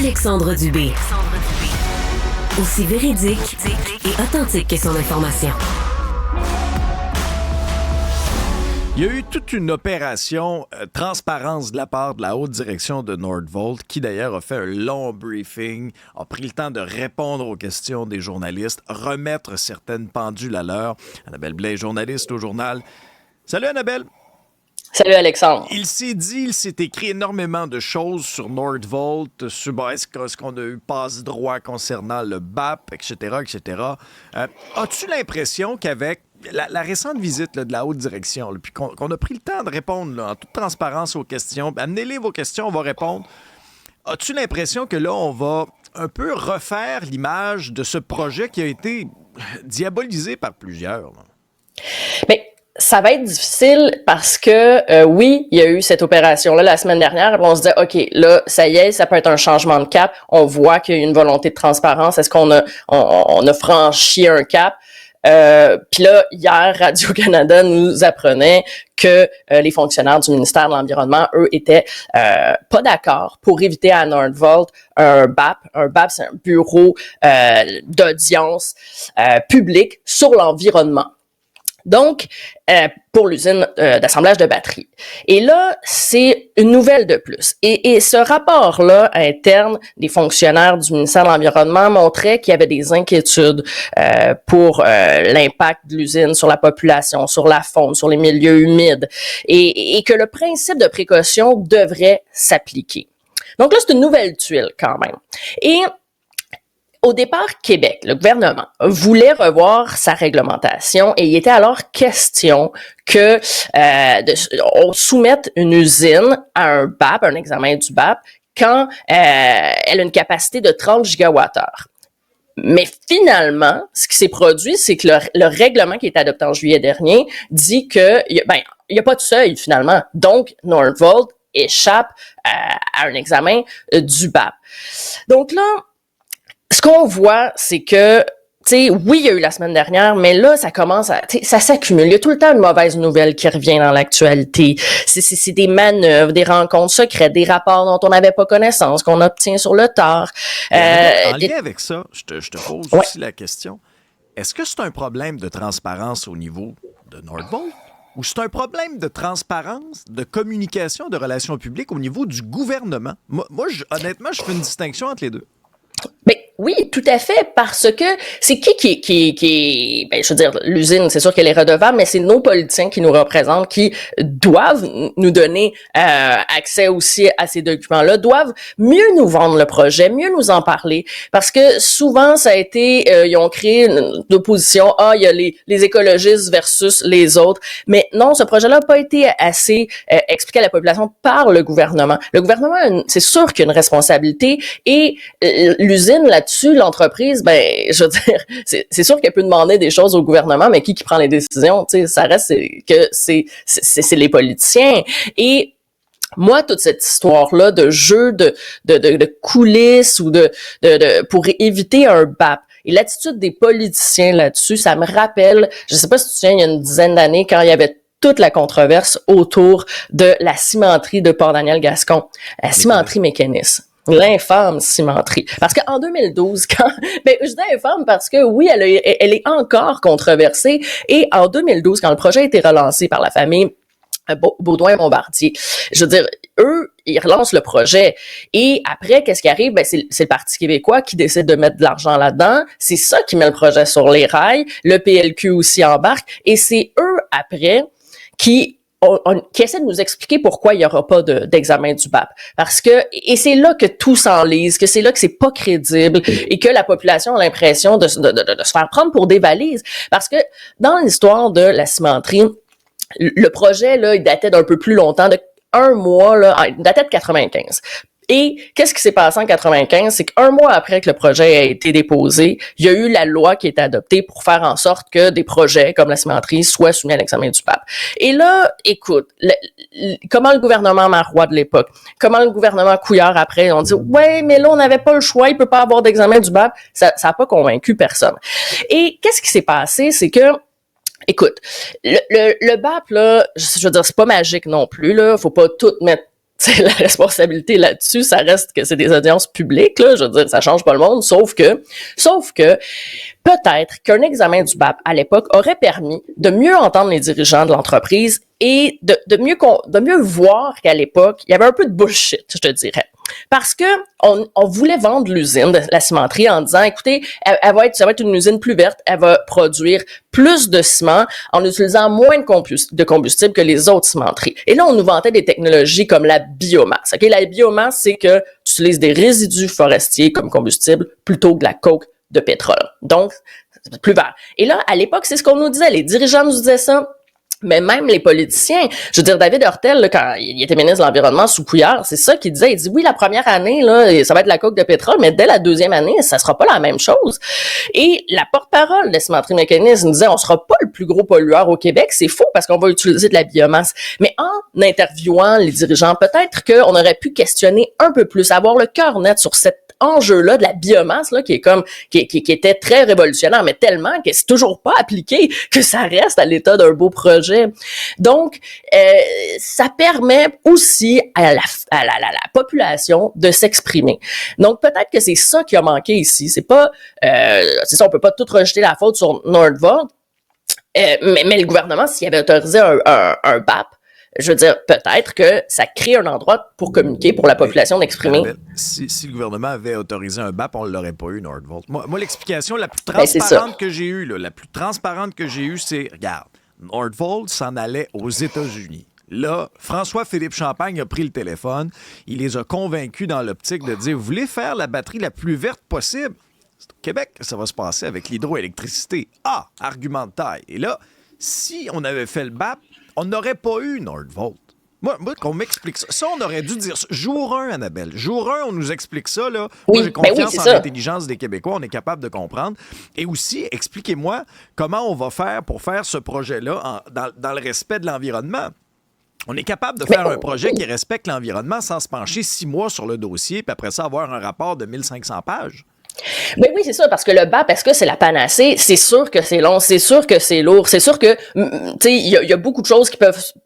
Alexandre Dubé. Aussi véridique et authentique que son information. Il y a eu toute une opération transparence de la part de la haute direction de Nordvolt, qui d'ailleurs a fait un long briefing, a pris le temps de répondre aux questions des journalistes, remettre certaines pendules à l'heure. Annabelle Blais, journaliste au journal. Salut Annabelle! Salut Alexandre. Il s'est écrit énormément de choses sur Nordvolt, sur est-ce qu'on a eu passe droit concernant le BAP, etc., etc. As-tu l'impression qu'avec la récente visite là, de la haute direction, là, puis qu'on a pris le temps de répondre là, en toute transparence aux questions, amenez-les vos questions, on va répondre. As-tu l'impression que là, on va un peu refaire l'image de ce projet qui a été diabolisé par plusieurs? Là? Mais ça va être difficile parce que, oui, il y a eu cette opération-là la semaine dernière. On se dit, OK, là, ça y est, ça peut être un changement de cap. On voit qu'il y a eu une volonté de transparence. Est-ce qu'on a franchi un cap? Puis là, hier, Radio-Canada nous apprenait que les fonctionnaires du ministère de l'Environnement, eux, étaient pas d'accord pour éviter à Nordvolt un BAP. Un BAP, c'est un bureau d'audience publique sur l'environnement. Donc, pour l'usine d'assemblage de batteries. Et là, c'est une nouvelle de plus. Et ce rapport-là interne des fonctionnaires du ministère de l'Environnement montrait qu'il y avait des inquiétudes pour l'impact de l'usine sur la population, sur la faune, sur les milieux humides, et que le principe de précaution devrait s'appliquer. Donc là, c'est une nouvelle tuile quand même. Et au départ, Québec, le gouvernement, voulait revoir sa réglementation et il était alors question que on soumette une usine à un BAP, un examen du BAP, quand elle a une capacité de 30 gigawattheures. Mais finalement, ce qui s'est produit, c'est que le règlement qui est adopté en juillet dernier dit que il y a pas de seuil finalement. Donc, Nordvolt échappe à un examen du BAP. Donc là, ce qu'on voit, c'est que, tu sais, oui, il y a eu la semaine dernière, mais là, ça commence ça s'accumule. Il y a tout le temps une mauvaise nouvelle qui revient dans l'actualité. C'est des manœuvres, des rencontres secrètes, des rapports dont on n'avait pas connaissance, qu'on obtient sur le tard. En lien avec ça, je te pose aussi la question. Est-ce que c'est un problème de transparence au niveau de Nordvolt? Ou c'est un problème de transparence, de communication, de relations publiques au niveau du gouvernement? Moi honnêtement, je fais une distinction entre les deux. Ben oui, tout à fait, parce que c'est qui ben, je veux dire, l'usine, c'est sûr qu'elle est redevable, mais c'est nos politiciens qui nous représentent, qui doivent nous donner accès aussi à ces documents-là, doivent mieux nous vendre le projet, mieux nous en parler, parce que souvent, ça a été, ils ont créé une opposition, il y a les écologistes versus les autres, mais non, ce projet-là n'a pas été assez expliqué à la population par le gouvernement. Le gouvernement, c'est sûr qu'il y a une responsabilité, et l'usine là-dessus, l'entreprise, ben, je veux dire, c'est sûr qu'elle peut demander des choses au gouvernement, mais qui prend les décisions, tu sais, ça reste que c'est les politiciens. Et moi, toute cette histoire-là de jeu de coulisses ou pour éviter un BAP, et l'attitude des politiciens là-dessus, ça me rappelle, je sais pas si tu te souviens, il y a une dizaine d'années, quand il y avait toute la controverse autour de la cimenterie de Port-Daniel-Gascon, la cimenterie Mécanisme. L'infâme cimenterie. Parce qu'en 2012, je dis infâme parce que oui, elle est encore controversée. Et en 2012, quand le projet a été relancé par la famille Baudouin-Bombardier, je veux dire, eux, ils relancent le projet. Et après, qu'est-ce qui arrive? Ben, c'est le Parti québécois qui décide de mettre de l'argent là-dedans. C'est ça qui met le projet sur les rails. Le PLQ aussi embarque. Et c'est eux, après, qui essaie de nous expliquer pourquoi il y aura pas d'examen du BAP. Parce que, et c'est là que tout s'enlise, que c'est là que c'est pas crédible et que la population a l'impression de se faire prendre pour des valises. Parce que dans l'histoire de la cimenterie, le projet, là, il datait d'un peu plus longtemps, de un mois, là, il datait de 95. Et qu'est-ce qui s'est passé en 95? C'est qu'un mois après que le projet a été déposé, il y a eu la loi qui est adoptée pour faire en sorte que des projets comme la cimenterie soient soumis à l'examen du BAP. Et là, écoute, comment le gouvernement Marois de l'époque, comment le gouvernement Couillard après, on dit « Ouais, mais là, on n'avait pas le choix, il peut pas avoir d'examen du BAP. » Ça a pas convaincu personne. Et qu'est-ce qui s'est passé? C'est que écoute, le BAP, là, je veux dire, c'est pas magique non plus, là. Faut pas tout mettre c'est la responsabilité là-dessus, ça reste que c'est des audiences publiques, là, je veux dire, ça change pas le monde, sauf que peut-être qu'un examen du BAP à l'époque aurait permis de mieux entendre les dirigeants de l'entreprise et de mieux voir qu'à l'époque, il y avait un peu de bullshit, je te dirais. Parce que on voulait vendre l'usine de la cimenterie en disant, écoutez, ça va être une usine plus verte, elle va produire plus de ciment en utilisant moins de combustible que les autres cimenteries. Et là, on nous vantait des technologies comme la biomasse. Ok, la biomasse, c'est que tu utilises des résidus forestiers comme combustible plutôt que la coke de pétrole. Donc, c'est plus vert. Et là, à l'époque, c'est ce qu'on nous disait. Les dirigeants nous disaient ça. Mais même les politiciens, je veux dire, David Hurtel, là, quand il était ministre de l'Environnement sous Couillard, c'est ça qu'il disait. Il dit, oui, la première année, là, ça va être la coke de pétrole, mais dès la deuxième année, ça sera pas la même chose. Et la porte-parole de Cimenterie Mécanisme disait, on sera pas le plus gros pollueur au Québec. C'est faux parce qu'on va utiliser de la biomasse. Mais en interviewant les dirigeants, peut-être qu'on aurait pu questionner un peu plus, avoir le cœur net sur cet enjeu-là de la biomasse, là, qui était très révolutionnaire, mais tellement que c'est toujours pas appliqué, que ça reste à l'état d'un beau projet. Donc, ça permet aussi à la population de s'exprimer. Donc, peut-être que c'est ça qui a manqué ici. C'est ça, on peut pas tout rejeter la faute sur Nordvolt, mais le gouvernement, s'il avait autorisé un BAP, je veux dire, peut-être que ça crée un endroit pour communiquer, pour la population d'exprimer. Si le gouvernement avait autorisé un BAP, on ne l'aurait pas eu, Nordvolt. Moi, l'explication la plus transparente que j'ai eue, c'est, regarde, Nordvolt s'en allait aux États-Unis. Là, François-Philippe Champagne a pris le téléphone. Il les a convaincus dans l'optique de dire, vous voulez faire la batterie la plus verte possible? C'est au Québec que ça va se passer avec l'hydroélectricité. Ah, argument de taille. Et là, si on avait fait le BAP, on n'aurait pas eu Nordvolt. Moi, qu'on m'explique ça. Ça, on aurait dû dire ça. Jour 1, Annabelle. Jour 1, on nous explique ça, là. Oui, moi, j'ai confiance en ça. l'intelligence des Québécois. On est capable de comprendre. Et aussi, expliquez-moi comment on va faire pour faire ce projet-là dans le respect de l'environnement. On est capable de faire un projet qui respecte l'environnement sans se pencher 6 mois sur le dossier, puis après ça, avoir un rapport de 1500 pages. Ben oui, c'est ça, parce que le BAP, est-ce que c'est la panacée? C'est sûr que c'est long, c'est sûr que c'est lourd, c'est sûr que, tu sais, il y a beaucoup de choses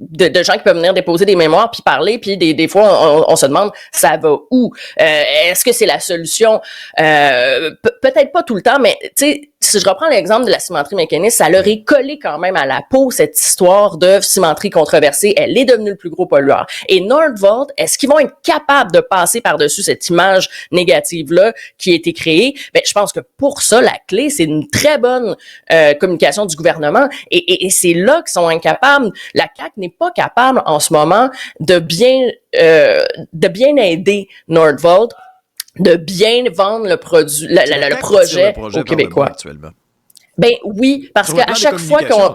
de gens qui peuvent venir déposer des mémoires puis parler, puis des fois, on se demande, ça va où? Est-ce que c'est la solution? Peut-être pas tout le temps, mais, tu sais, si je reprends l'exemple de la cimenterie mécaniste, ça leur est collé quand même à la peau, cette histoire de cimenterie controversée. Elle est devenue le plus gros pollueur. Et Nordvolt, est-ce qu'ils vont être capables de passer par-dessus cette image négative-là qui a été créée? Ben, je pense que pour ça, la clé, c'est une très bonne communication du gouvernement. Et c'est là qu'ils sont incapables. La CAQ n'est pas capable en ce moment de bien aider Nordvolt, de bien vendre le produit, le projet aux Québécois. Actuellement. Ben oui, parce qu'à chaque fois qu'on...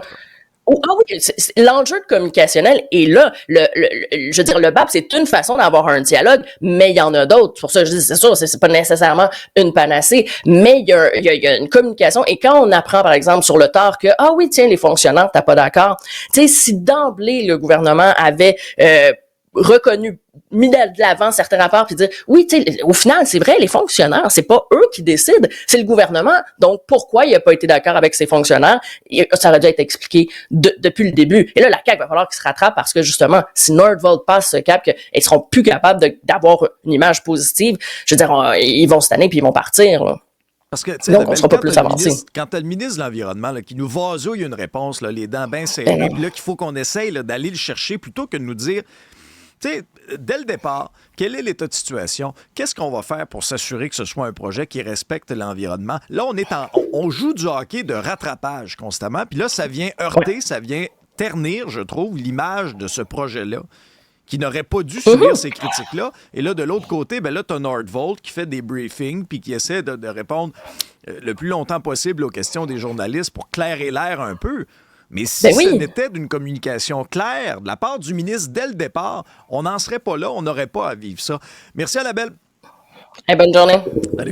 oui, l'enjeu de communicationnel est là. Je veux dire, le BAP, c'est une façon d'avoir un dialogue, mais il y en a d'autres. Pour ça, je dis, c'est sûr, c'est pas nécessairement une panacée, mais il y a une communication. Et quand on apprend, par exemple, sur le tard que, oui, tiens, les fonctionnaires, t'as pas d'accord. Tu sais, si d'emblée, le gouvernement avait reconnu, mis de l'avant certains rapports puis dire oui, tu sais, au final, c'est vrai, les fonctionnaires, c'est pas eux qui décident, c'est le gouvernement. Donc, pourquoi il a pas été d'accord avec ses fonctionnaires? Ça aurait dû être expliqué depuis le début. Et là, la CAQ va falloir qu'ils se rattrapent parce que, justement, si Nordvolt passe ce cap, qu'ils seront plus capables d'avoir une image positive, je veux dire, ils vont se tanner puis ils vont partir, là. Parce que, tu sais, on sera pas plus avancé. Quand tu as le ministre de l'Environnement là, qui nous vasouille une réponse, là, les dents bien serrées, puis là, qu'il faut qu'on essaye là, d'aller le chercher plutôt que de nous dire... Tu sais, dès le départ, quel est l'état de situation? Qu'est-ce qu'on va faire pour s'assurer que ce soit un projet qui respecte l'environnement? Là, on joue du hockey de rattrapage constamment, puis là, ça vient heurter, ça vient ternir, je trouve, l'image de ce projet-là, qui n'aurait pas dû subir ces critiques-là. Et là, de l'autre côté, ben là, tu as Nordvolt qui fait des briefings puis qui essaie de répondre le plus longtemps possible aux questions des journalistes pour clairer l'air un peu. Mais si ce n'était d'une communication claire de la part du ministre dès le départ, on n'en serait pas là, on n'aurait pas à vivre ça. Merci, Annabelle. Bonne journée. Allez.